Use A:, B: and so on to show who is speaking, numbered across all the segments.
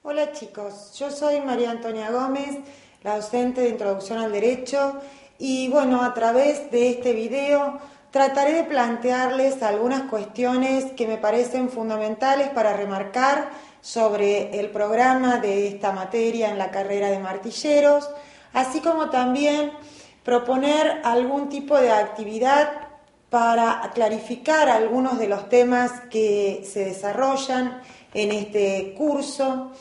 A: Hola chicos, yo soy María Antonia Gómez, la docente de Introducción al Derecho y bueno, a través de este video trataré de plantearles algunas cuestiones que me parecen fundamentales para remarcar sobre el programa de esta materia en la carrera de martilleros, así como también proponer algún tipo de actividad para clarificar algunos de los temas que se desarrollan en este curso,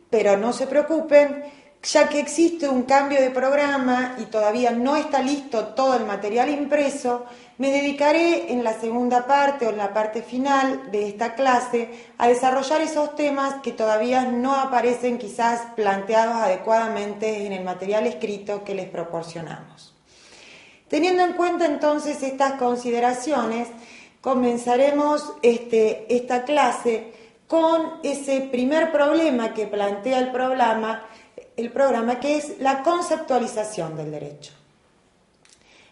A: pero no se preocupen, ya que existe un cambio de programa y todavía no está listo todo el material impreso, me dedicaré en la segunda parte o en la parte final de esta clase a desarrollar esos temas que todavía no aparecen quizás planteados adecuadamente en el material escrito que les proporcionamos. Teniendo en cuenta entonces estas consideraciones, comenzaremos esta clase con ese primer problema que plantea el programa, que es la conceptualización del derecho.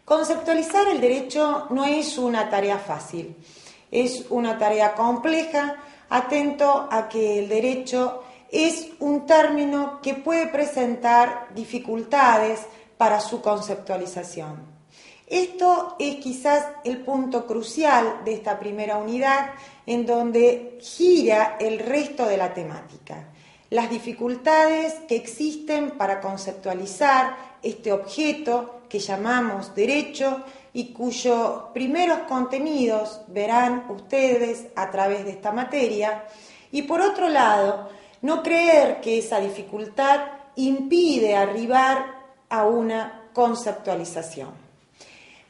A: Conceptualizar el derecho no es una tarea fácil, es una tarea compleja, atento a que el derecho es un término que puede presentar dificultades para su conceptualización. Esto es quizás el punto crucial de esta primera unidad en donde gira el resto de la temática. Las dificultades que existen para conceptualizar este objeto que llamamos derecho y cuyos primeros contenidos verán ustedes a través de esta materia. Y por otro lado, no creer que esa dificultad impide arribar a una conceptualización.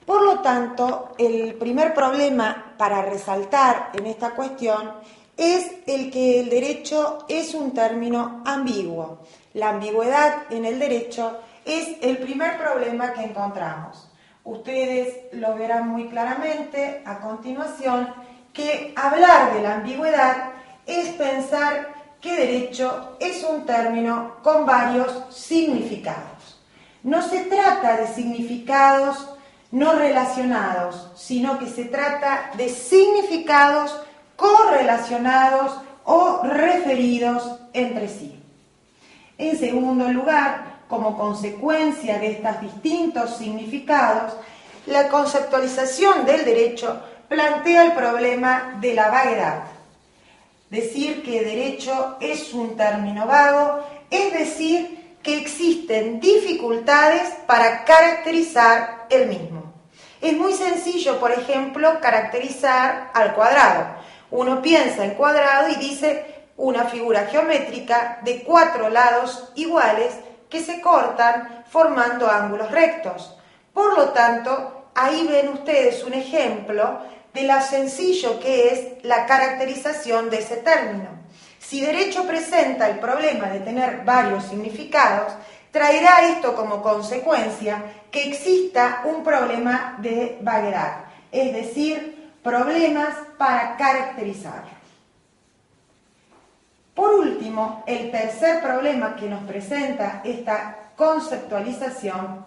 A: Por lo tanto, el primer problema para resaltar en esta cuestión es el que el derecho es un término ambiguo. La ambigüedad en el derecho es el primer problema que encontramos. Ustedes lo verán muy claramente a continuación que hablar de la ambigüedad es pensar que derecho es un término con varios significados. No se trata de significados no relacionados, sino que se trata de significados correlacionados o referidos entre sí. En segundo lugar, como consecuencia de estos distintos significados, la conceptualización del derecho plantea el problema de la vaguedad. Decir que derecho es un término vago, es decir, que existen dificultades para caracterizar el mismo. Es muy sencillo, por ejemplo, caracterizar al cuadrado. Uno piensa en cuadrado y dice una figura geométrica de 4 lados iguales que se cortan formando ángulos rectos. Por lo tanto, ahí ven ustedes un ejemplo de lo sencillo que es la caracterización de ese término. Si derecho presenta el problema de tener varios significados, traerá esto como consecuencia que exista un problema de vaguedad, es decir, problemas para caracterizarlo. Por último, el tercer problema que nos presenta esta conceptualización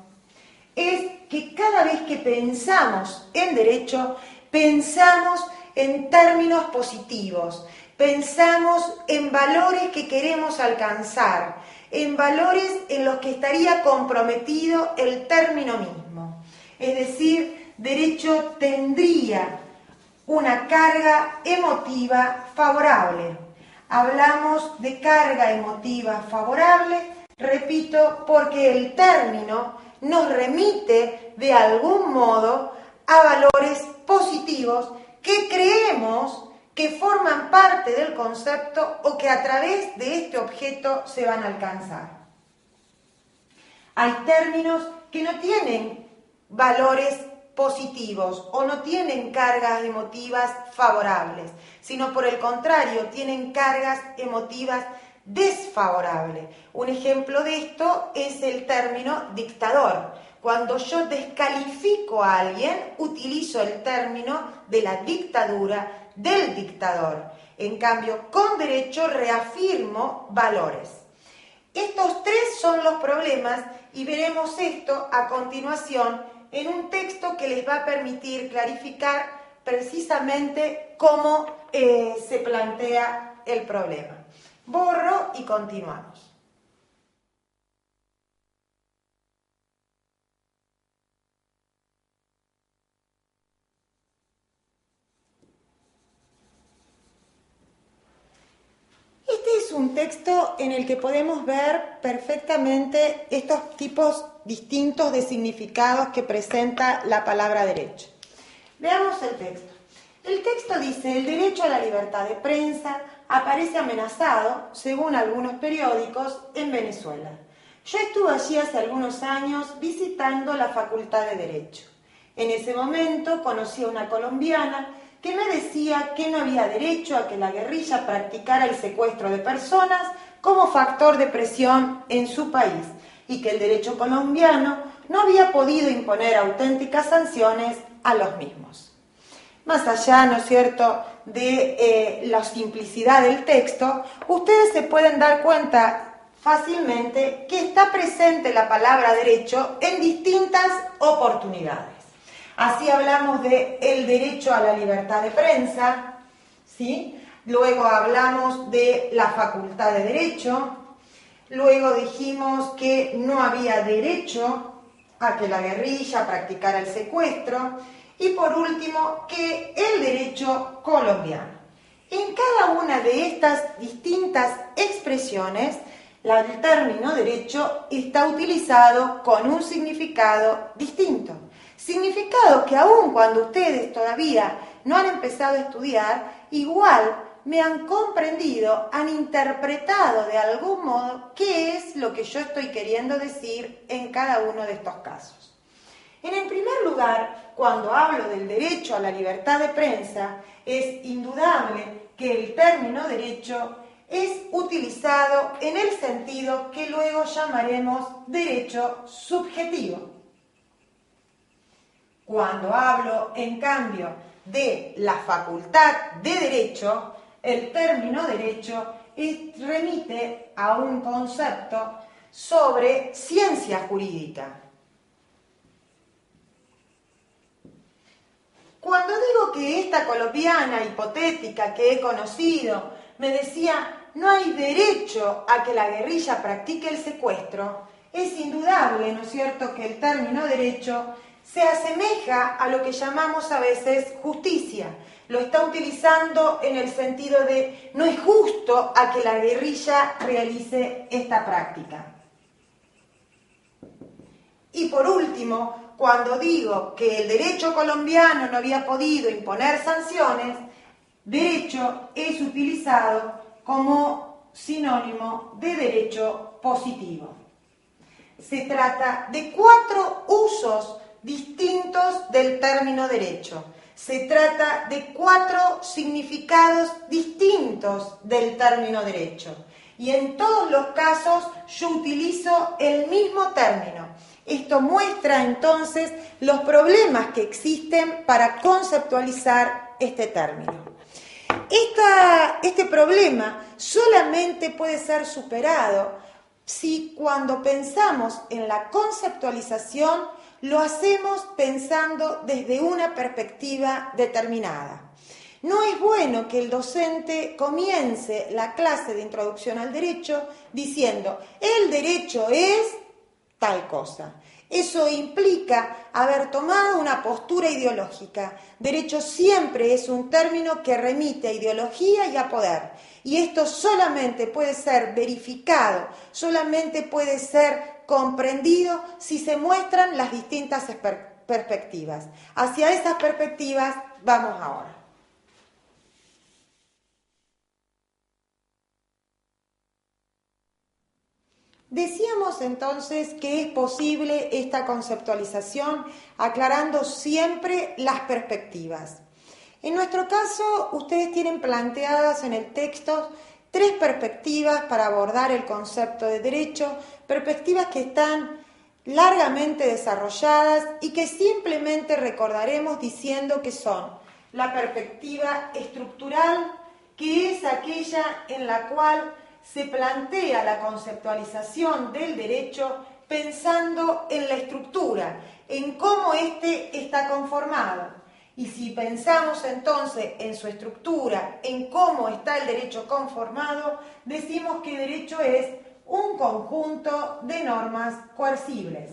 A: es que cada vez que pensamos en derecho, pensamos en términos positivos, pensamos en valores que queremos alcanzar, en valores en los que estaría comprometido el término mismo. Es decir, derecho tendría una carga emotiva favorable. Hablamos de carga emotiva favorable, repito, porque el término nos remite de algún modo a valores positivos que creemos que forman parte del concepto o que a través de este objeto se van a alcanzar. Hay términos que no tienen valores positivos o no tienen cargas emotivas favorables, sino por el contrario, tienen cargas emotivas desfavorables. Un ejemplo de esto es el término dictador. Cuando yo descalifico a alguien, utilizo el término de la dictadura, del dictador. En cambio, con derecho reafirmo valores. Estos tres son los problemas y veremos esto a continuación en un texto que les va a permitir clarificar precisamente cómo se plantea el problema. Borro y continuamos. Este es un texto en el que podemos ver perfectamente estos tipos distintos de significados que presenta la palabra derecho. Veamos el texto. El texto dice: el derecho a la libertad de prensa aparece amenazado, según algunos periódicos, en Venezuela. Yo estuve allí hace algunos años visitando la Facultad de Derecho. En ese momento conocí a una colombiana que me decía que no había derecho a que la guerrilla practicara el secuestro de personas como factor de presión en su país y que el derecho colombiano no había podido imponer auténticas sanciones a los mismos. Más allá, ¿no es cierto?, de la simplicidad del texto, ustedes se pueden dar cuenta fácilmente que está presente la palabra derecho en distintas oportunidades. Así hablamos de el derecho a la libertad de prensa, ¿sí? Luego hablamos de la facultad de derecho, luego dijimos que no había derecho a que la guerrilla practicara el secuestro y por último que el derecho colombiano. En cada una de estas distintas expresiones, el término derecho está utilizado con un significado distinto. Significado que aun cuando ustedes todavía no han empezado a estudiar, igual me han comprendido, han interpretado de algún modo qué es lo que yo estoy queriendo decir en cada uno de estos casos. En el primer lugar, cuando hablo del derecho a la libertad de prensa, es indudable que el término derecho es utilizado en el sentido que luego llamaremos derecho subjetivo. Cuando hablo, en cambio, de la facultad de derecho, el término derecho remite a un concepto sobre ciencia jurídica. Cuando digo que esta colombiana hipotética que he conocido me decía no hay derecho a que la guerrilla practique el secuestro, es indudable, ¿no es cierto?, que el término derecho se asemeja a lo que llamamos a veces justicia. Lo está utilizando en el sentido de no es justo a que la guerrilla realice esta práctica. Y por último, cuando digo que el derecho colombiano no había podido imponer sanciones, derecho es utilizado como sinónimo de derecho positivo. Se trata de 4 usos distintos del término derecho. Se trata de 4 significados distintos del término derecho. Y en todos los casos yo utilizo el mismo término. Esto muestra entonces los problemas que existen para conceptualizar este término. Este problema solamente puede ser superado si cuando pensamos en la conceptualización lo hacemos pensando desde una perspectiva determinada. No es bueno que el docente comience la clase de introducción al derecho diciendo el derecho es tal cosa. Eso implica haber tomado una postura ideológica. Derecho siempre es un término que remite a ideología y a poder. Y esto solamente puede ser verificado, solamente puede ser comprendido si se muestran las distintas perspectivas. Hacia esas perspectivas vamos ahora. Decíamos entonces que es posible esta conceptualización aclarando siempre las perspectivas. En nuestro caso, ustedes tienen planteadas en el texto 3 perspectivas para abordar el concepto de derecho, perspectivas que están largamente desarrolladas y que simplemente recordaremos diciendo que son la perspectiva estructural, que es aquella en la cual se plantea la conceptualización del derecho pensando en la estructura, en cómo éste está conformado. Y si pensamos entonces en su estructura, en cómo está el derecho conformado, decimos que derecho es un conjunto de normas coercibles.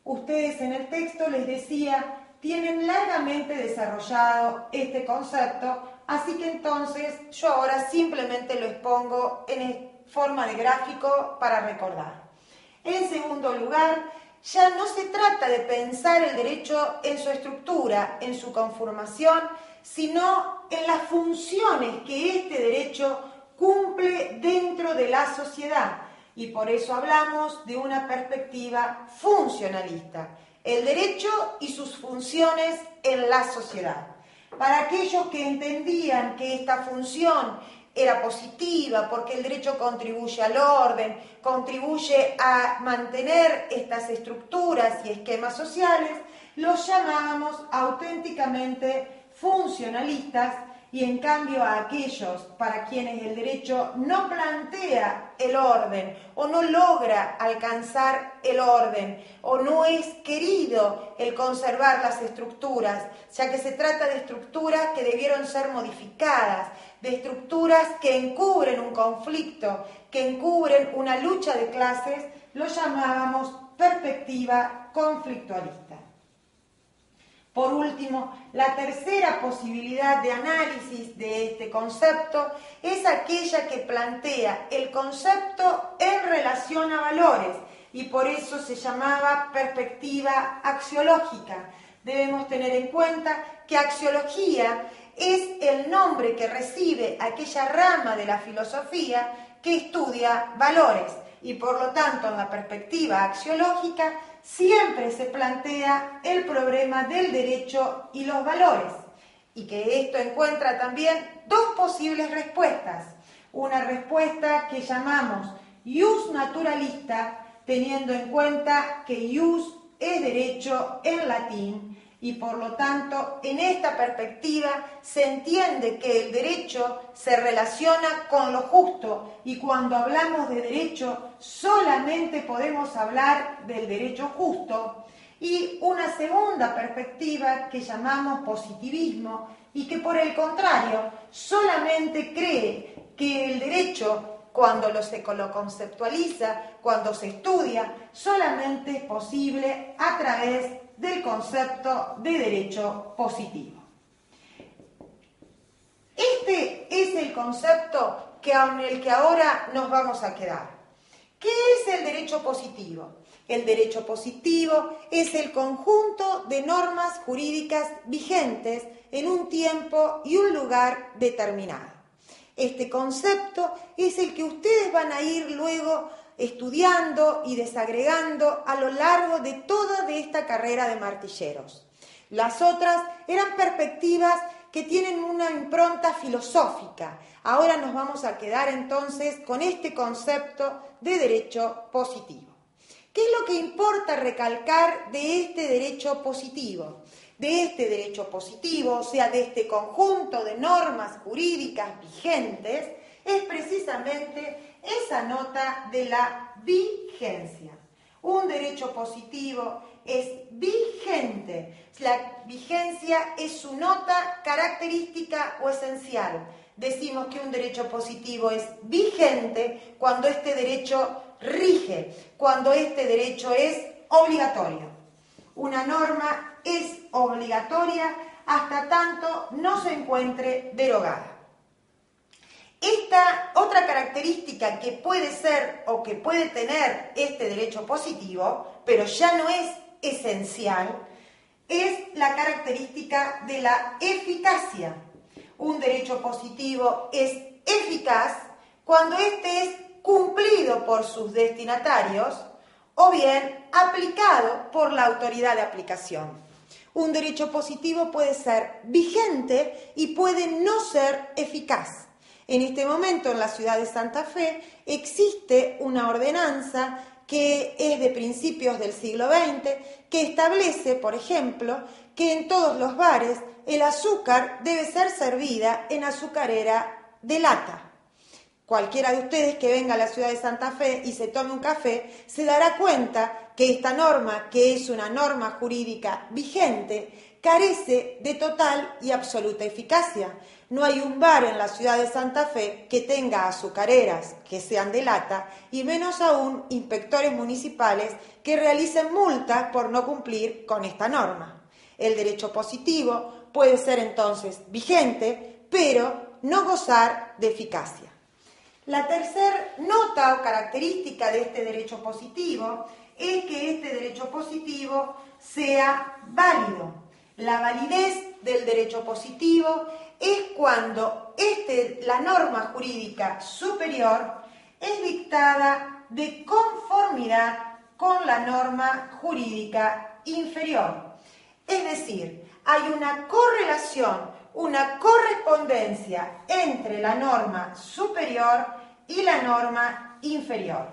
A: Ustedes en el texto, les decía, tienen largamente desarrollado este concepto, así que entonces yo ahora simplemente lo expongo en forma de gráfico para recordar. En segundo lugar, ya no se trata de pensar el derecho en su estructura, en su conformación, sino en las funciones que este derecho cumple dentro de la sociedad. Y por eso hablamos de una perspectiva funcionalista. El derecho y sus funciones en la sociedad. Para aquellos que entendían que esta función era positiva porque el derecho contribuye al orden, contribuye a mantener estas estructuras y esquemas sociales, los llamábamos auténticamente funcionalistas, y en cambio a aquellos para quienes el derecho no plantea el orden o no logra alcanzar el orden o no es querido el conservar las estructuras, ya que se trata de estructuras que debieron ser modificadas, de estructuras que encubren un conflicto, que encubren una lucha de clases, lo llamábamos perspectiva conflictualista. Por último, la tercera posibilidad de análisis de este concepto es aquella que plantea el concepto en relación a valores y por eso se llamaba perspectiva axiológica. Debemos tener en cuenta que axiología es el nombre que recibe aquella rama de la filosofía que estudia valores y por lo tanto en la perspectiva axiológica siempre se plantea el problema del derecho y los valores, y que esto encuentra también dos posibles respuestas. Una respuesta que llamamos ius naturalista, teniendo en cuenta que ius es derecho en latín, y por lo tanto en esta perspectiva se entiende que el derecho se relaciona con lo justo, y cuando hablamos de derecho solamente podemos hablar del derecho justo. Y una segunda perspectiva que llamamos positivismo y que por el contrario solamente cree que el derecho, cuando se lo conceptualiza, cuando se estudia, solamente es posible a través del concepto de derecho positivo. Este es el concepto con el que ahora nos vamos a quedar. ¿Qué es el derecho positivo? El derecho positivo es el conjunto de normas jurídicas vigentes en un tiempo y un lugar determinado. Este concepto es el que ustedes van a ir luego estudiando y desagregando a lo largo de toda esta carrera de martilleros. Las otras eran perspectivas que tienen una impronta filosófica. Ahora nos vamos a quedar entonces con este concepto de derecho positivo. ¿Qué es lo que importa recalcar de este derecho positivo? De este derecho positivo, o sea, de este conjunto de normas jurídicas vigentes, es precisamente esa nota de la vigencia. Un derecho positivo es vigente. La vigencia es su nota característica o esencial. Decimos que un derecho positivo es vigente cuando este derecho rige, cuando este derecho es obligatorio. Una norma es obligatoria hasta tanto no se encuentre derogada. Esta otra característica que puede ser o que puede tener este derecho positivo, pero ya no es esencial, es la característica de la eficacia. Un derecho positivo es eficaz cuando éste es cumplido por sus destinatarios o bien aplicado por la autoridad de aplicación. Un derecho positivo puede ser vigente y puede no ser eficaz. En este momento en la ciudad de Santa Fe existe una ordenanza que es de principios del siglo XX que establece, por ejemplo, que en todos los bares el azúcar debe ser servida en azucarera de lata. Cualquiera de ustedes que venga a la ciudad de Santa Fe y se tome un café se dará cuenta que esta norma, que es una norma jurídica vigente, carece de total y absoluta eficacia. No hay un bar en la ciudad de Santa Fe que tenga azucareras que sean de lata y menos aún inspectores municipales que realicen multas por no cumplir con esta norma. El derecho positivo puede ser entonces vigente, pero no gozar de eficacia. La tercera nota o característica de este derecho positivo es que este derecho positivo sea válido. La validez del derecho positivo es cuando la norma jurídica superior es dictada de conformidad con la norma jurídica inferior. Es decir, hay una correlación, una correspondencia entre la norma superior y la norma inferior.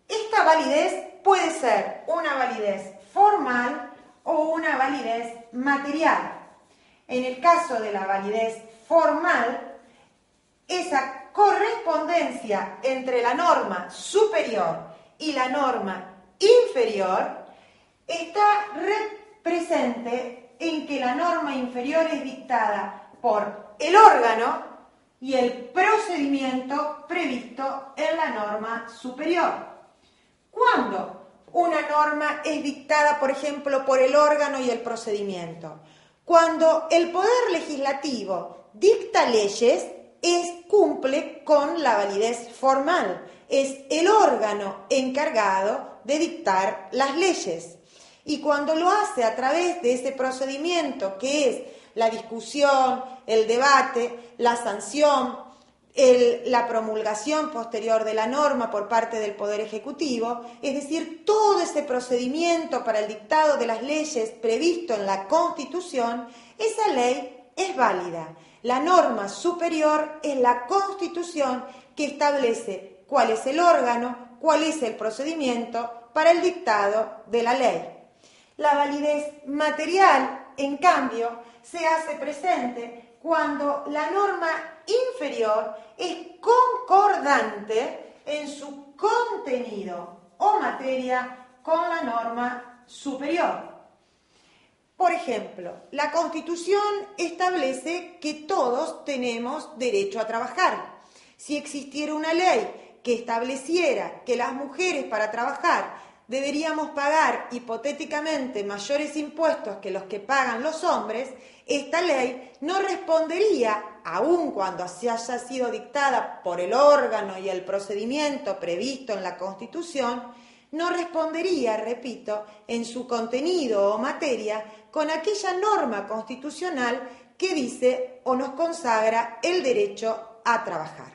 A: Esta validez puede ser una validez formal o una validez material. En el caso de la validez formal, esa correspondencia entre la norma superior y la norma inferior está presente en que la norma inferior es dictada por el órgano y el procedimiento previsto en la norma superior. ¿Cuándo una norma es dictada, por ejemplo, por el órgano y el procedimiento? Cuando el Poder Legislativo dicta leyes, cumple con la validez formal. Es el órgano encargado de dictar las leyes. Y cuando lo hace a través de ese procedimiento que es la discusión, el debate, la sanción, la promulgación posterior de la norma por parte del Poder Ejecutivo, es decir, todo ese procedimiento para el dictado de las leyes previsto en la Constitución, esa ley es válida. La norma superior es la Constitución que establece cuál es el órgano, cuál es el procedimiento para el dictado de la ley. La validez material, en cambio, se hace presente cuando la norma inferior es concordante en su contenido o materia con la norma superior. Por ejemplo, la Constitución establece que todos tenemos derecho a trabajar. Si existiera una ley que estableciera que las mujeres para trabajar deberíamos pagar hipotéticamente mayores impuestos que los que pagan los hombres, esta ley no respondería, aun cuando así haya sido dictada por el órgano y el procedimiento previsto en la Constitución, no respondería, repito, en su contenido o materia con aquella norma constitucional que dice o nos consagra el derecho a trabajar.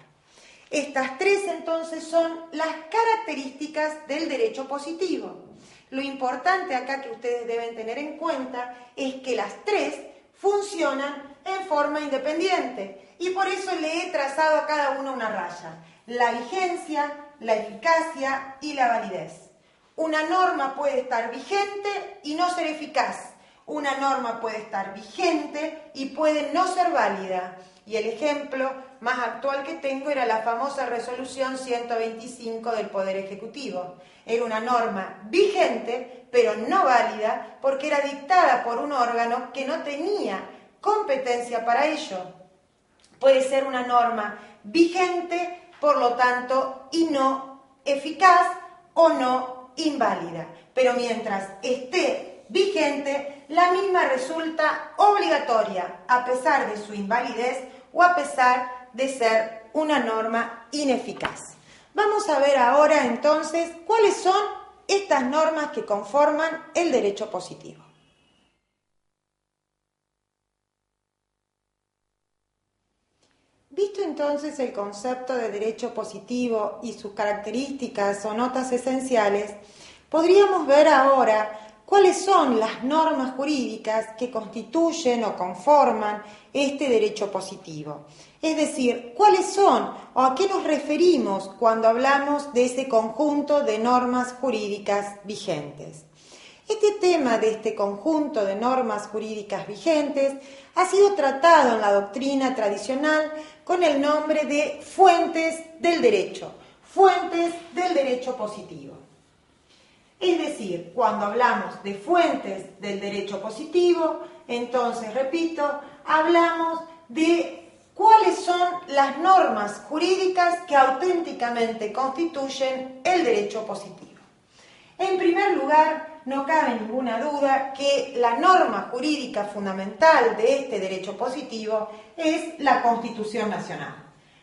A: Estas tres entonces son las características del derecho positivo. Lo importante acá que ustedes deben tener en cuenta es que las tres funcionan en forma independiente y por eso le he trazado a cada una una raya. La vigencia, la eficacia y la validez. Una norma puede estar vigente y no ser eficaz. Una norma puede estar vigente y puede no ser válida. Y el ejemplo más actual que tengo era la famosa resolución 125 del Poder Ejecutivo. Era una norma vigente, pero no válida, porque era dictada por un órgano que no tenía competencia para ello. Puede ser una norma vigente, por lo tanto, y no eficaz o no inválida. Pero mientras esté vigente, la misma resulta obligatoria, a pesar de su invalidez o a pesar de ser una norma ineficaz. Vamos a ver ahora entonces cuáles son estas normas que conforman el derecho positivo. Visto entonces el concepto de derecho positivo y sus características o notas esenciales, podríamos ver ahora cuáles son las normas jurídicas que constituyen o conforman este derecho positivo. Es decir, cuáles son o a qué nos referimos cuando hablamos de ese conjunto de normas jurídicas vigentes. Este tema de este conjunto de normas jurídicas vigentes ha sido tratado en la doctrina tradicional con el nombre de fuentes del derecho positivo. Es decir, cuando hablamos de fuentes del derecho positivo, entonces, repito, hablamos de cuáles son las normas jurídicas que auténticamente constituyen el derecho positivo. En primer lugar, no cabe ninguna duda que la norma jurídica fundamental de este derecho positivo es la Constitución Nacional.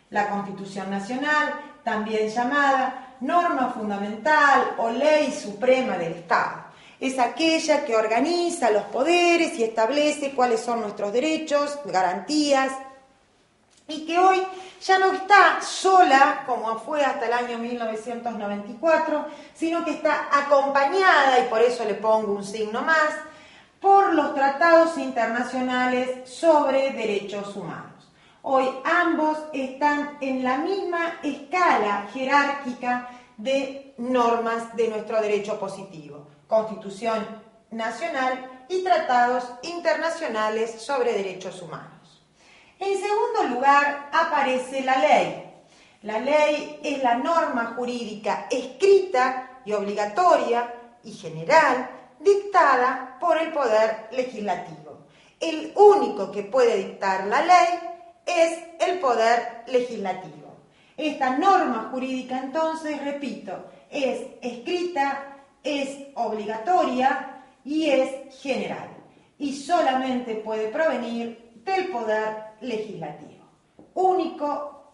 A: La Constitución Nacional, también llamada norma fundamental o ley suprema del Estado. Es aquella que organiza los poderes y establece cuáles son nuestros derechos, garantías, y que hoy ya no está sola, como fue hasta el año 1994, sino que está acompañada, y por eso le pongo un signo más, por los tratados internacionales sobre derechos humanos. Hoy ambos están en la misma escala jerárquica de normas de nuestro derecho positivo: Constitución Nacional y tratados internacionales sobre derechos humanos. En segundo lugar, aparece la ley. La ley es la norma jurídica escrita y obligatoria y general dictada por el Poder Legislativo. El único que puede dictar la ley es el Poder Legislativo. Esta norma jurídica, entonces, repito, es escrita, es obligatoria y es general. Y solamente puede provenir del Poder Legislativo, único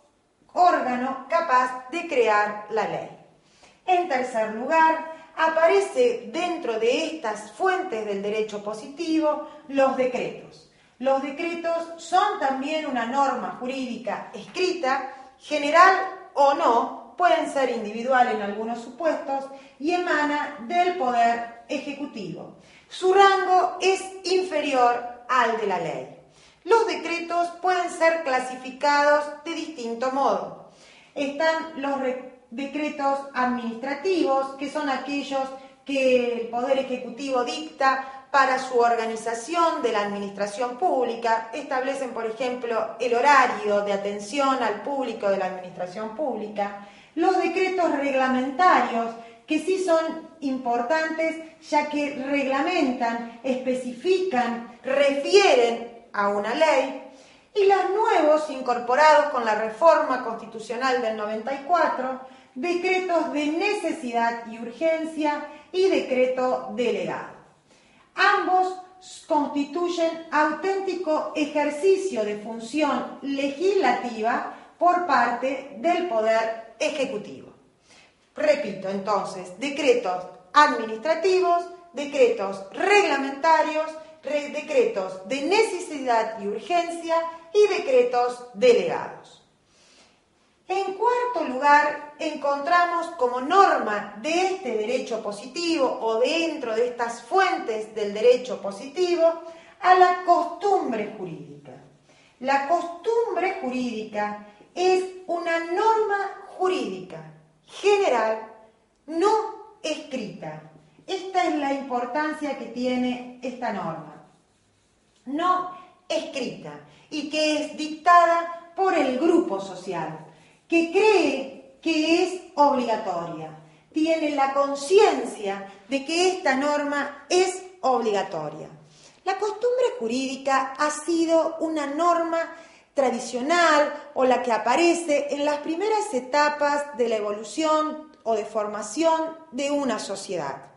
A: órgano capaz de crear la ley. En tercer lugar, aparece dentro de estas fuentes del derecho positivo los decretos. Los decretos son también una norma jurídica escrita, general o no, pueden ser individual en algunos supuestos, y emana del Poder Ejecutivo. Su rango es inferior al de la ley. Los decretos pueden ser clasificados de distinto modo. Están los decretos administrativos, que son aquellos que el Poder Ejecutivo dicta para su organización de la administración pública. Establecen, por ejemplo, el horario de atención al público de la administración pública. Los decretos reglamentarios, que sí son importantes, ya que reglamentan, especifican, refieren a una ley, y los nuevos incorporados con la reforma constitucional del 94, decretos de necesidad y urgencia y decreto delegado. Ambos constituyen auténtico ejercicio de función legislativa por parte del Poder Ejecutivo. Repito, entonces, decretos administrativos, decretos reglamentarios, decretos de necesidad y urgencia y decretos delegados. En cuarto lugar, encontramos como norma de este derecho positivo o dentro de estas fuentes del derecho positivo a la costumbre jurídica. La costumbre jurídica es una norma jurídica general no escrita. Esta es la importancia que tiene esta norma. No escrita y que es dictada por el grupo social, que cree que es obligatoria, tiene la conciencia de que esta norma es obligatoria. La costumbre jurídica ha sido una norma tradicional o la que aparece en las primeras etapas de la evolución o de formación de una sociedad.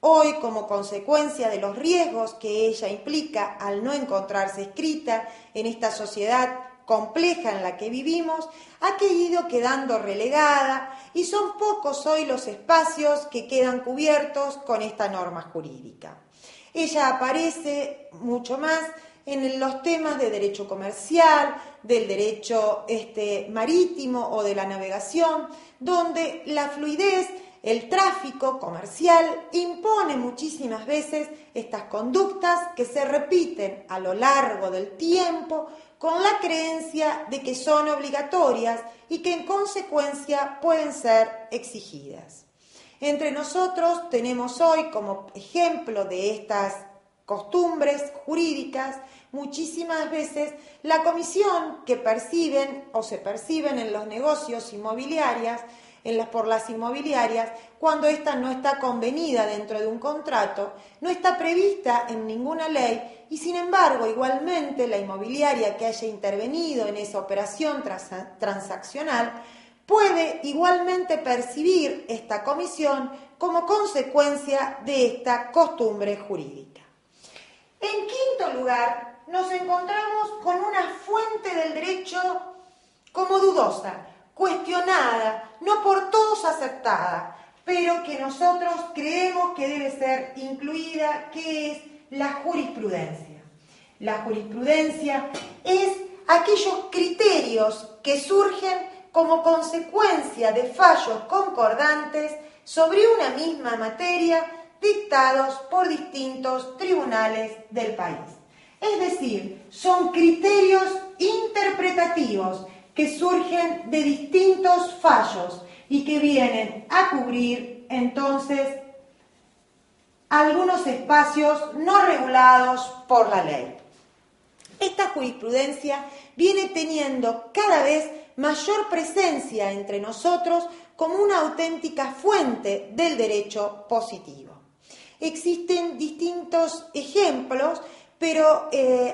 A: Hoy, como consecuencia de los riesgos que ella implica al no encontrarse escrita en esta sociedad compleja en la que vivimos, ha ido quedando relegada y son pocos hoy los espacios que quedan cubiertos con esta norma jurídica. Ella aparece mucho más en los temas de derecho comercial, del derecho marítimo o de la navegación, donde la fluidez, el tráfico comercial impone muchísimas veces estas conductas que se repiten a lo largo del tiempo con la creencia de que son obligatorias y que en consecuencia pueden ser exigidas. Entre nosotros tenemos hoy como ejemplo de estas costumbres jurídicas muchísimas veces la comisión que perciben o se perciben en los negocios inmobiliarios por las inmobiliarias cuando ésta no está convenida dentro de un contrato, no está prevista en ninguna ley y sin embargo igualmente la inmobiliaria que haya intervenido en esa operación transaccional puede igualmente percibir esta comisión como consecuencia de esta costumbre jurídica. En quinto lugar, nos encontramos con una fuente del derecho como dudosa, cuestionada, no por todos aceptada, pero que nosotros creemos que debe ser incluida, que es la jurisprudencia. La jurisprudencia es aquellos criterios que surgen como consecuencia de fallos concordantes sobre una misma materia dictados por distintos tribunales del país. Es decir, son criterios interpretativos que surgen de distintos fallos y que vienen a cubrir entonces algunos espacios no regulados por la ley. Esta jurisprudencia viene teniendo cada vez mayor presencia entre nosotros como una auténtica fuente del derecho positivo. Existen distintos ejemplos, pero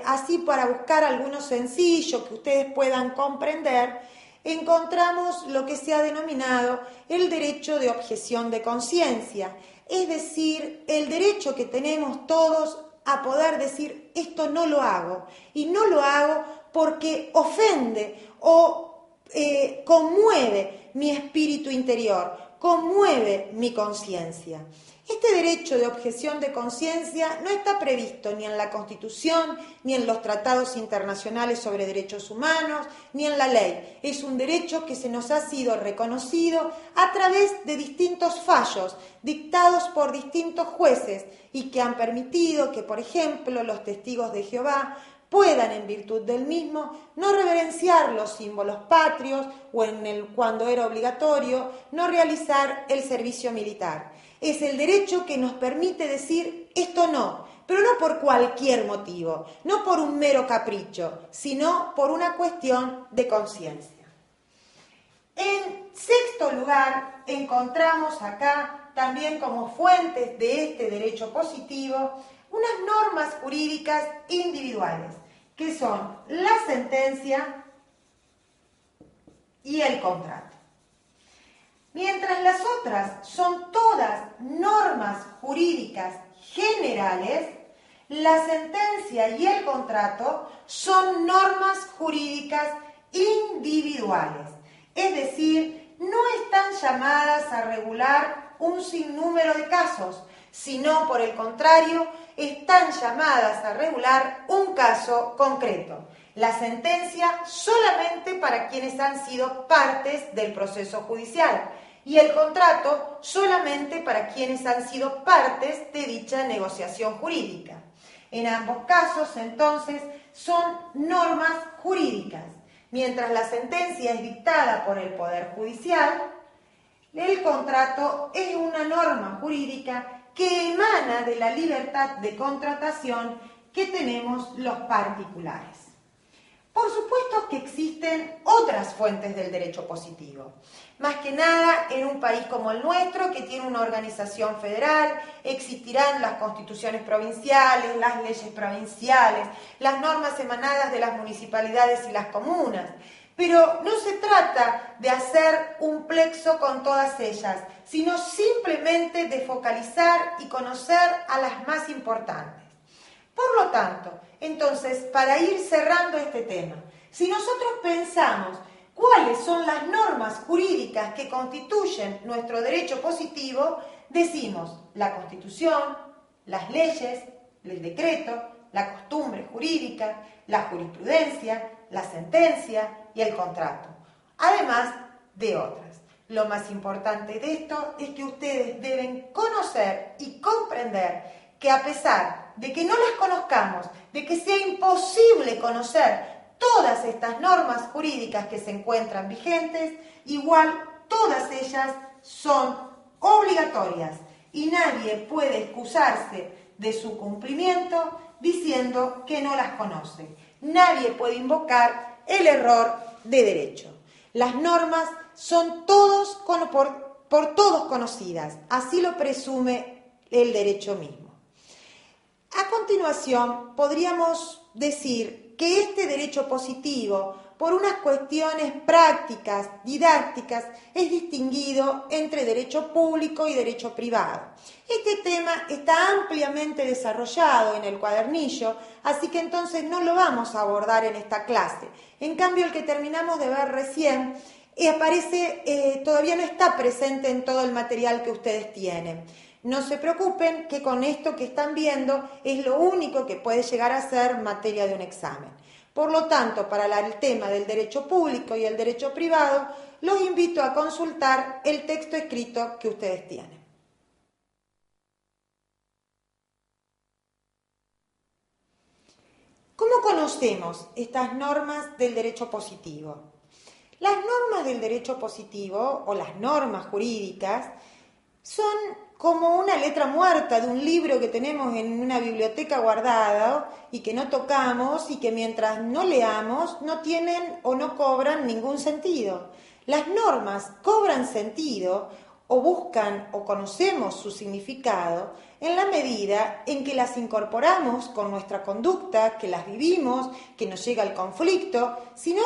A: así para buscar algunos sencillos que ustedes puedan comprender, encontramos lo que se ha denominado el derecho de objeción de conciencia, es decir, el derecho que tenemos todos a poder decir esto no lo hago, y no lo hago porque ofende o conmueve mi espíritu interior, conmueve mi conciencia. Este derecho de objeción de conciencia no está previsto ni en la Constitución, ni en los tratados internacionales sobre derechos humanos, ni en la ley. Es un derecho que se nos ha sido reconocido a través de distintos fallos dictados por distintos jueces y que han permitido que, por ejemplo, los testigos de Jehová puedan, en virtud del mismo, no reverenciar los símbolos patrios o cuando era obligatorio, no realizar el servicio militar. Es el derecho que nos permite decir esto no, pero no por cualquier motivo, no por un mero capricho, sino por una cuestión de conciencia. En sexto lugar, encontramos acá, también como fuentes de este derecho positivo, unas normas jurídicas individuales, que son la sentencia y el contrato. Mientras las otras son todas normas jurídicas generales, la sentencia y el contrato son normas jurídicas individuales, es decir, no están llamadas a regular un sinnúmero de casos, sino por el contrario, están llamadas a regular un caso concreto. La sentencia solamente para quienes han sido partes del proceso judicial y el contrato solamente para quienes han sido partes de dicha negociación jurídica. En ambos casos, entonces, son normas jurídicas. Mientras la sentencia es dictada por el Poder Judicial, el contrato es una norma jurídica que emana de la libertad de contratación que tenemos los particulares. Por supuesto que existen otras fuentes del derecho positivo. Más que nada, en un país como el nuestro, que tiene una organización federal, existirán las constituciones provinciales, las leyes provinciales, las normas emanadas de las municipalidades y las comunas. Pero no se trata de hacer un plexo con todas ellas, sino simplemente de focalizar y conocer a las más importantes. Por lo tanto, entonces, para ir cerrando este tema, si nosotros pensamos cuáles son las normas jurídicas que constituyen nuestro derecho positivo, decimos la Constitución, las leyes, el decreto, la costumbre jurídica, la jurisprudencia, la sentencia y el contrato, además de otras. Lo más importante de esto es que ustedes deben conocer y comprender que a pesar de que no las conozcamos, de que sea imposible conocer todas estas normas jurídicas que se encuentran vigentes, igual todas ellas son obligatorias y nadie puede excusarse de su cumplimiento diciendo que no las conoce. Nadie puede invocar el error de derecho. Las normas son por todos conocidas, así lo presume el derecho mismo. A continuación, podríamos decir que este derecho positivo, por unas cuestiones prácticas, didácticas, es distinguido entre derecho público y derecho privado. Este tema está ampliamente desarrollado en el cuadernillo, así que entonces no lo vamos a abordar en esta clase. En cambio, el que terminamos de ver recién todavía no está presente en todo el material que ustedes tienen. No se preocupen que con esto que están viendo es lo único que puede llegar a ser materia de un examen. Por lo tanto, para el tema del derecho público y el derecho privado, los invito a consultar el texto escrito que ustedes tienen. ¿Cómo conocemos estas normas del derecho positivo? Las normas del derecho positivo, o las normas jurídicas, son como una letra muerta de un libro que tenemos en una biblioteca guardado y que no tocamos y que mientras no leamos no tienen o no cobran ningún sentido. Las normas cobran sentido o buscan o conocemos su significado en la medida en que las incorporamos con nuestra conducta, que las vivimos, que nos llega el conflicto. Si no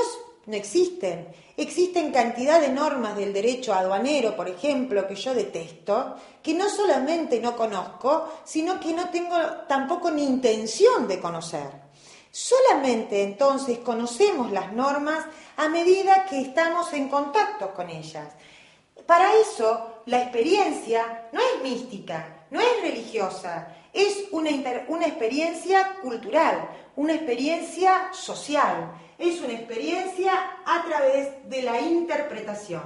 A: existen. Existen cantidad de normas del derecho aduanero, por ejemplo, que yo detesto, que no solamente no conozco, sino que no tengo tampoco ni intención de conocer. Solamente entonces conocemos las normas a medida que estamos en contacto con ellas. Para eso, la experiencia no es mística, no es religiosa, es una experiencia cultural, una experiencia social. Es una experiencia a través de la interpretación.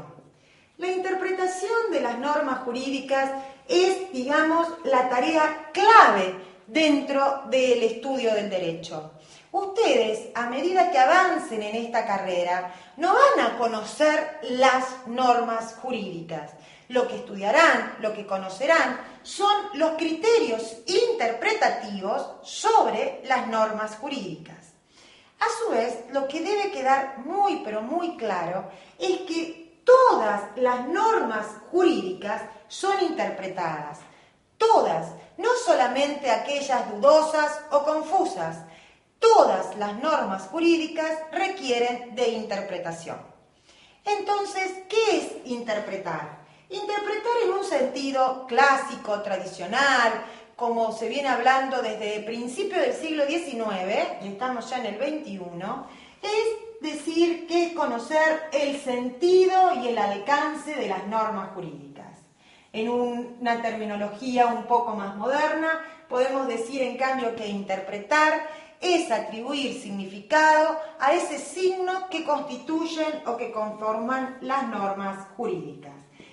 A: La interpretación de las normas jurídicas es, digamos, la tarea clave dentro del estudio del derecho. Ustedes, a medida que avancen en esta carrera, no van a conocer las normas jurídicas. Lo que estudiarán, lo que conocerán, son los criterios interpretativos sobre las normas jurídicas. A su vez, lo que debe quedar muy pero muy claro es que todas las normas jurídicas son interpretadas. Todas, no solamente aquellas dudosas o confusas. Todas las normas jurídicas requieren de interpretación. Entonces, ¿qué es interpretar? Interpretar en un sentido clásico, tradicional, como se viene hablando desde principios del siglo XIX, estamos ya en el XXI, es decir que es conocer el sentido y el alcance de las normas jurídicas. En una terminología un poco más moderna, podemos decir en cambio que interpretar es atribuir significado a ese signo que constituyen o que conforman las normas jurídicas.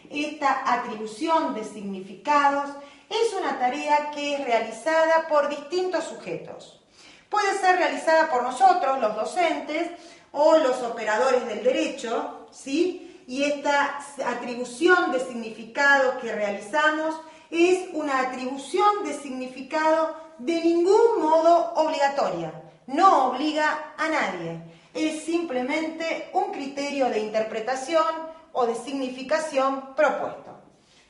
A: Esta atribución de significados es una tarea que es realizada por distintos sujetos. Puede ser realizada por nosotros, los docentes, o los operadores del derecho, ¿sí? Y esta atribución de significado que realizamos es una atribución de significado de ningún modo obligatoria. No obliga a nadie. Es simplemente un criterio de interpretación o de significación propuesto.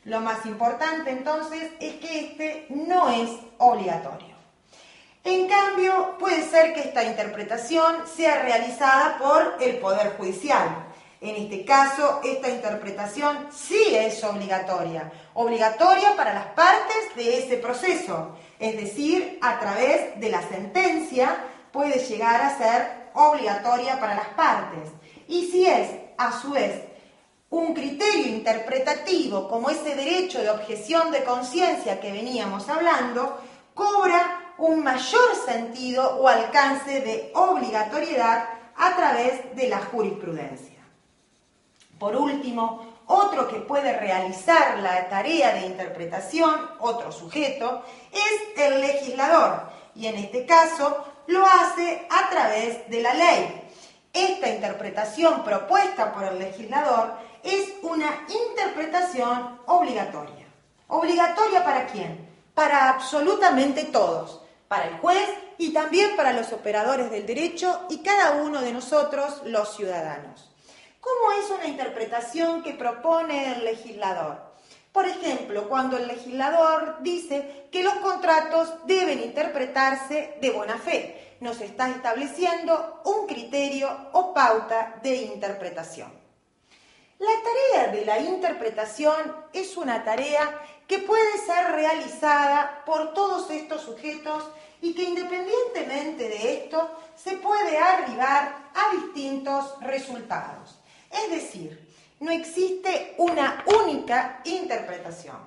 A: Lo más importante entonces es que este no es obligatorio. En cambio, puede ser que esta interpretación sea realizada por el Poder Judicial. En este caso, esta interpretación sí es obligatoria. Obligatoria para las partes de ese proceso. Es decir, a través de la sentencia puede llegar a ser obligatoria para las partes. Y si es, a su vez, un criterio interpretativo como ese derecho de objeción de conciencia que veníamos hablando, cobra un mayor sentido o alcance de obligatoriedad a través de la jurisprudencia. Por último, otro que puede realizar la tarea de interpretación, otro sujeto, es el legislador, y en este caso lo hace a través de la ley. Esta interpretación propuesta por el legislador es una interpretación obligatoria. ¿Obligatoria para quién? Para absolutamente todos, para el juez y también para los operadores del derecho y cada uno de nosotros, los ciudadanos. ¿Cómo es una interpretación que propone el legislador? Por ejemplo, cuando el legislador dice que los contratos deben interpretarse de buena fe, nos está estableciendo un criterio o pauta de interpretación. La tarea de la interpretación es una tarea que puede ser realizada por todos estos sujetos y que independientemente de esto se puede arribar a distintos resultados. Es decir, no existe una única interpretación.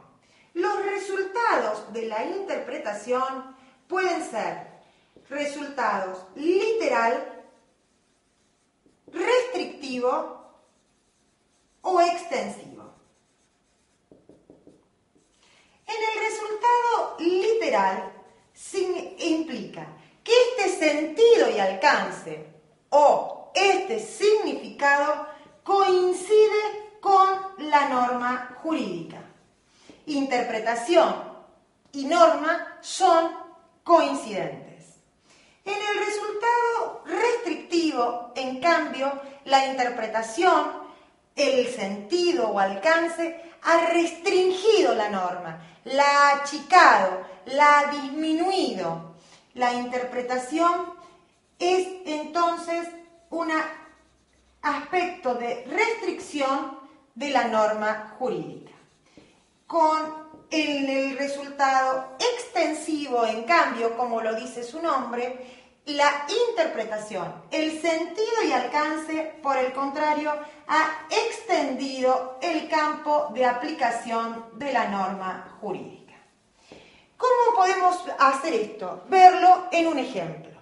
A: Los resultados de la interpretación pueden ser resultados literal, restrictivo o extensivo. En el resultado literal implica que este sentido y alcance o este significado coincide con la norma jurídica. Interpretación y norma son coincidentes. En el resultado restrictivo, en cambio, la interpretación, el sentido o alcance ha restringido la norma, la ha achicado, la ha disminuido. La interpretación es entonces un aspecto de restricción de la norma jurídica. Con el resultado extensivo, en cambio, como lo dice su nombre, la interpretación, el sentido y alcance, por el contrario, ha extendido el campo de aplicación de la norma jurídica. ¿Cómo podemos hacer esto? Verlo en un ejemplo.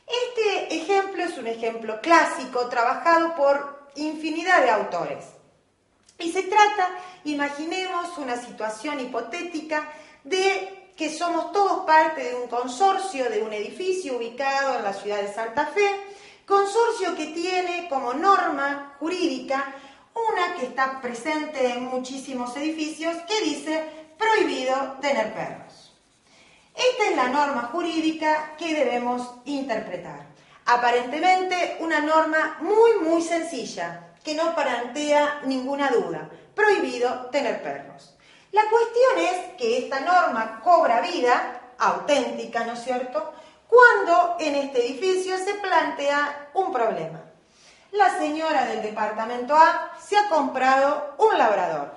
A: Este ejemplo es un ejemplo clásico trabajado por infinidad de autores. Y se trata, imaginemos una situación hipotética de que somos todos parte de un consorcio, de un edificio ubicado en la ciudad de Santa Fe, consorcio que tiene como norma jurídica una que está presente en muchísimos edificios que dice prohibido tener perros. Esta es la norma jurídica que debemos interpretar. Aparentemente una norma muy sencilla, que no plantea ninguna duda. Prohibido tener perros. La cuestión es que esta norma cobra vida, auténtica, ¿no es cierto?, cuando en este edificio se plantea un problema. La señora del departamento A se ha comprado un labrador.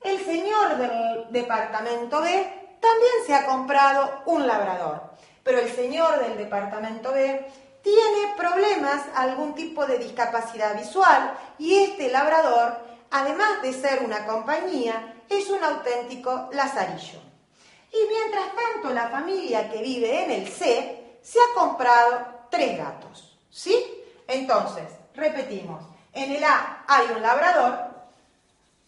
A: El señor del departamento B también se ha comprado un labrador, pero el señor del departamento B tiene problemas, algún tipo de discapacidad visual, y este labrador, además de ser una compañía, es un auténtico lazarillo. Y mientras tanto, la familia que vive en el C se ha comprado 3 gatos, ¿sí? Entonces, repetimos, en el A hay un labrador,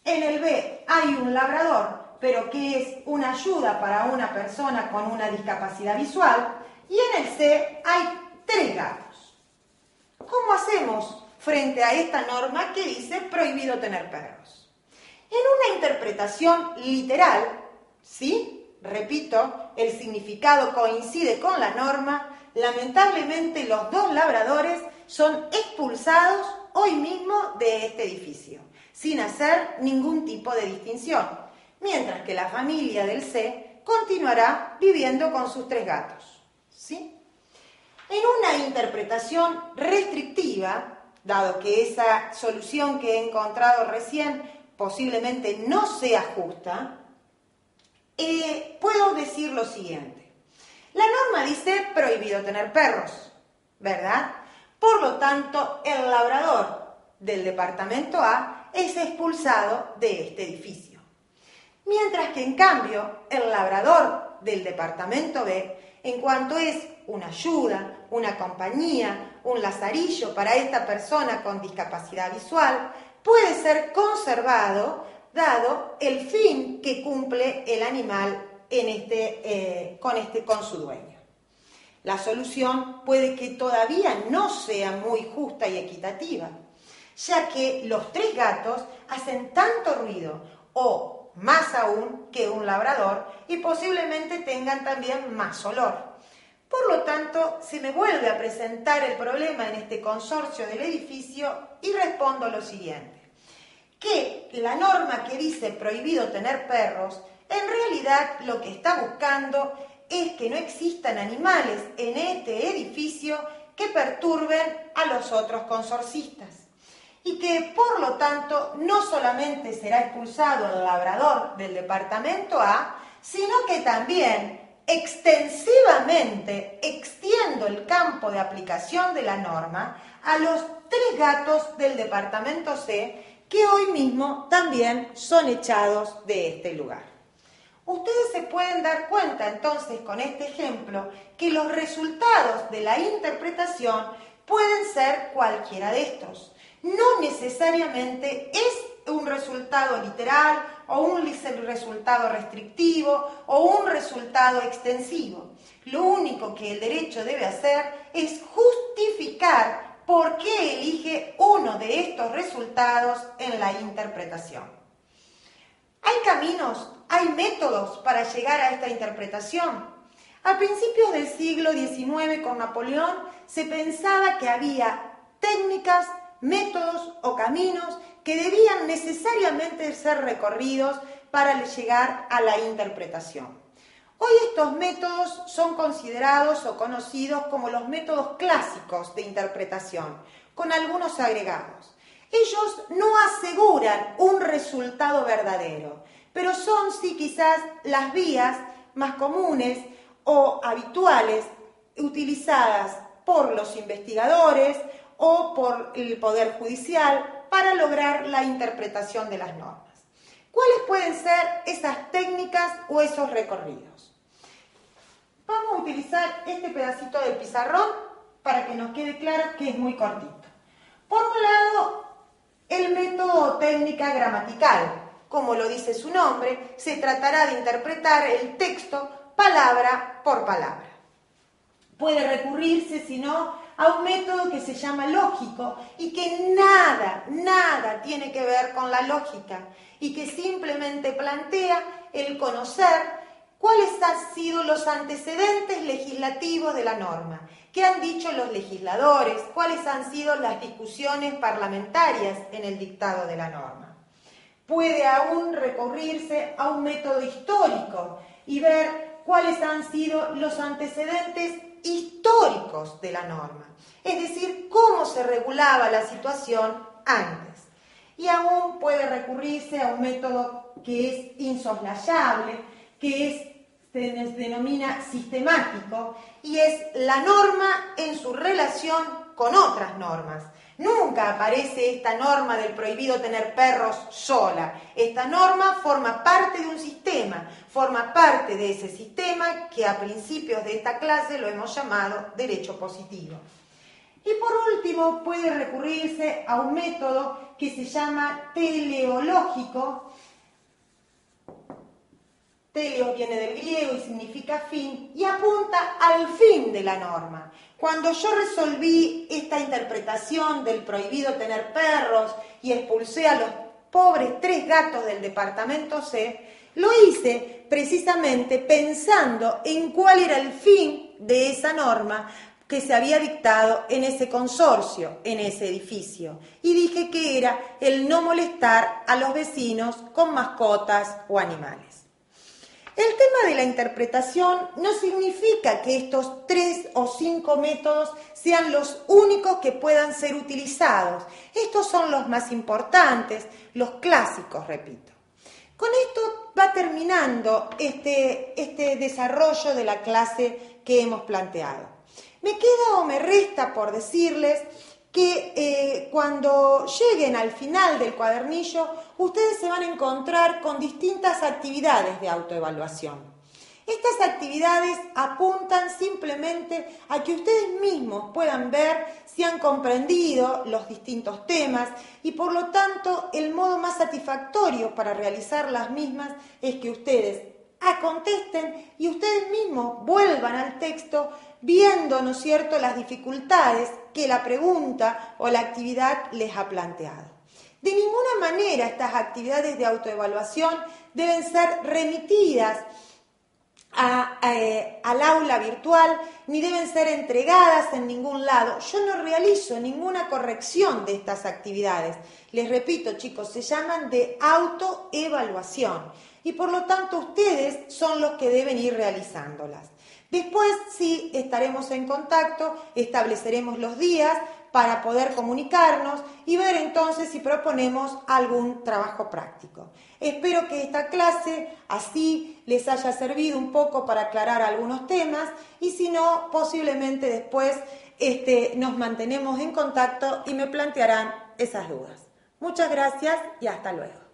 A: en el B hay un labrador, pero que es una ayuda para una persona con una discapacidad visual, y en el C hay 3 gatos. ¿Cómo hacemos frente a esta norma que dice prohibido tener perros? En una interpretación literal, ¿sí? Repito, el significado coincide con la norma, lamentablemente los 2 labradores son expulsados hoy mismo de este edificio, sin hacer ningún tipo de distinción, mientras que la familia del C continuará viviendo con sus 3 gatos, ¿sí? En una interpretación restrictiva, dado que esa solución que he encontrado recién posiblemente no sea justa, puedo decir lo siguiente. La norma dice prohibido tener perros, ¿verdad? Por lo tanto, el labrador del departamento A es expulsado de este edificio. Mientras que, en cambio, el labrador del departamento B, en cuanto es una ayuda, una compañía, un lazarillo para esta persona con discapacidad visual, puede ser conservado dado el fin que cumple el animal con su dueño. La solución puede que todavía no sea muy justa y equitativa, ya que los 3 gatos hacen tanto ruido o más aún que un labrador y posiblemente tengan también más olor. Por lo tanto, se me vuelve a presentar el problema en este consorcio del edificio y respondo lo siguiente: que la norma que dice prohibido tener perros, en realidad lo que está buscando es que no existan animales en este edificio que perturben a los otros consorcistas. Y que, por lo tanto, no solamente será expulsado el labrador del departamento A, sino que también extensivamente extiendo el campo de aplicación de la norma a los 3 gatos del departamento C, que hoy mismo también son echados de este lugar. Ustedes se pueden dar cuenta entonces con este ejemplo que los resultados de la interpretación pueden ser cualquiera de estos. No necesariamente es un resultado literal o un resultado restrictivo o un resultado extensivo. Lo único que el derecho debe hacer es justificar por qué elige uno de estos resultados en la interpretación. Hay caminos, hay métodos para llegar a esta interpretación. A principios del siglo XIX, con Napoleón, se pensaba que había técnicas, métodos o caminos que debían necesariamente ser recorridos para llegar a la interpretación. Hoy estos métodos son considerados o conocidos como los métodos clásicos de interpretación, con algunos agregados. Ellos no aseguran un resultado verdadero, pero son sí quizás las vías más comunes o habituales utilizadas por los investigadores o por el Poder Judicial para lograr la interpretación de las normas. ¿Cuáles pueden ser esas técnicas o esos recorridos? Vamos a utilizar este pedacito del pizarrón para que nos quede claro que es muy cortito. Por un lado, el método o técnica gramatical. Como lo dice su nombre, se tratará de interpretar el texto palabra por palabra. Puede recurrirse, si no, a un método que se llama lógico y que nada tiene que ver con la lógica y que simplemente plantea el conocer cuáles han sido los antecedentes legislativos de la norma, qué han dicho los legisladores, cuáles han sido las discusiones parlamentarias en el dictado de la norma. Puede aún recurrirse a un método histórico y ver cuáles han sido los antecedentes históricos de la norma, es decir, cómo se regulaba la situación antes. Y aún puede recurrirse a un método que es insoslayable, que se denomina sistemático, y es la norma en su relación con otras normas. Nunca aparece esta norma del prohibido tener perros sola. Esta norma forma parte de un sistema, forma parte de ese sistema que a principios de esta clase lo hemos llamado derecho positivo. Y por último puede recurrirse a un método que se llama teleológico. Teleo viene del griego y significa fin y apunta al fin de la norma. Cuando yo resolví esta interpretación del prohibido tener perros y expulsé a los pobres 3 gatos del departamento C, lo hice precisamente pensando en cuál era el fin de esa norma que se había dictado en ese consorcio, en ese edificio. Y dije que era el no molestar a los vecinos con mascotas o animales. El tema de la interpretación no significa que estos 3 o 5 métodos sean los únicos que puedan ser utilizados. Estos son los más importantes, los clásicos, repito. Con esto va terminando este desarrollo de la clase que hemos planteado. Me queda o me resta por decirles que cuando lleguen al final del cuadernillo, ustedes se van a encontrar con distintas actividades de autoevaluación. Estas actividades apuntan simplemente a que ustedes mismos puedan ver si han comprendido los distintos temas y por lo tanto el modo más satisfactorio para realizar las mismas es que ustedes contesten y ustedes mismos vuelvan al texto viendo, ¿no es cierto?, las dificultades que la pregunta o la actividad les ha planteado. De ninguna manera estas actividades de autoevaluación deben ser remitidas al aula virtual, ni deben ser entregadas en ningún lado. Yo no realizo ninguna corrección de estas actividades. Les repito, chicos, se llaman de autoevaluación y por lo tanto ustedes son los que deben ir realizándolas. Después sí estaremos en contacto, estableceremos los días para poder comunicarnos y ver entonces si proponemos algún trabajo práctico. Espero que esta clase así les haya servido un poco para aclarar algunos temas y si no, posiblemente después nos mantenemos en contacto y me plantearán esas dudas. Muchas gracias y hasta luego.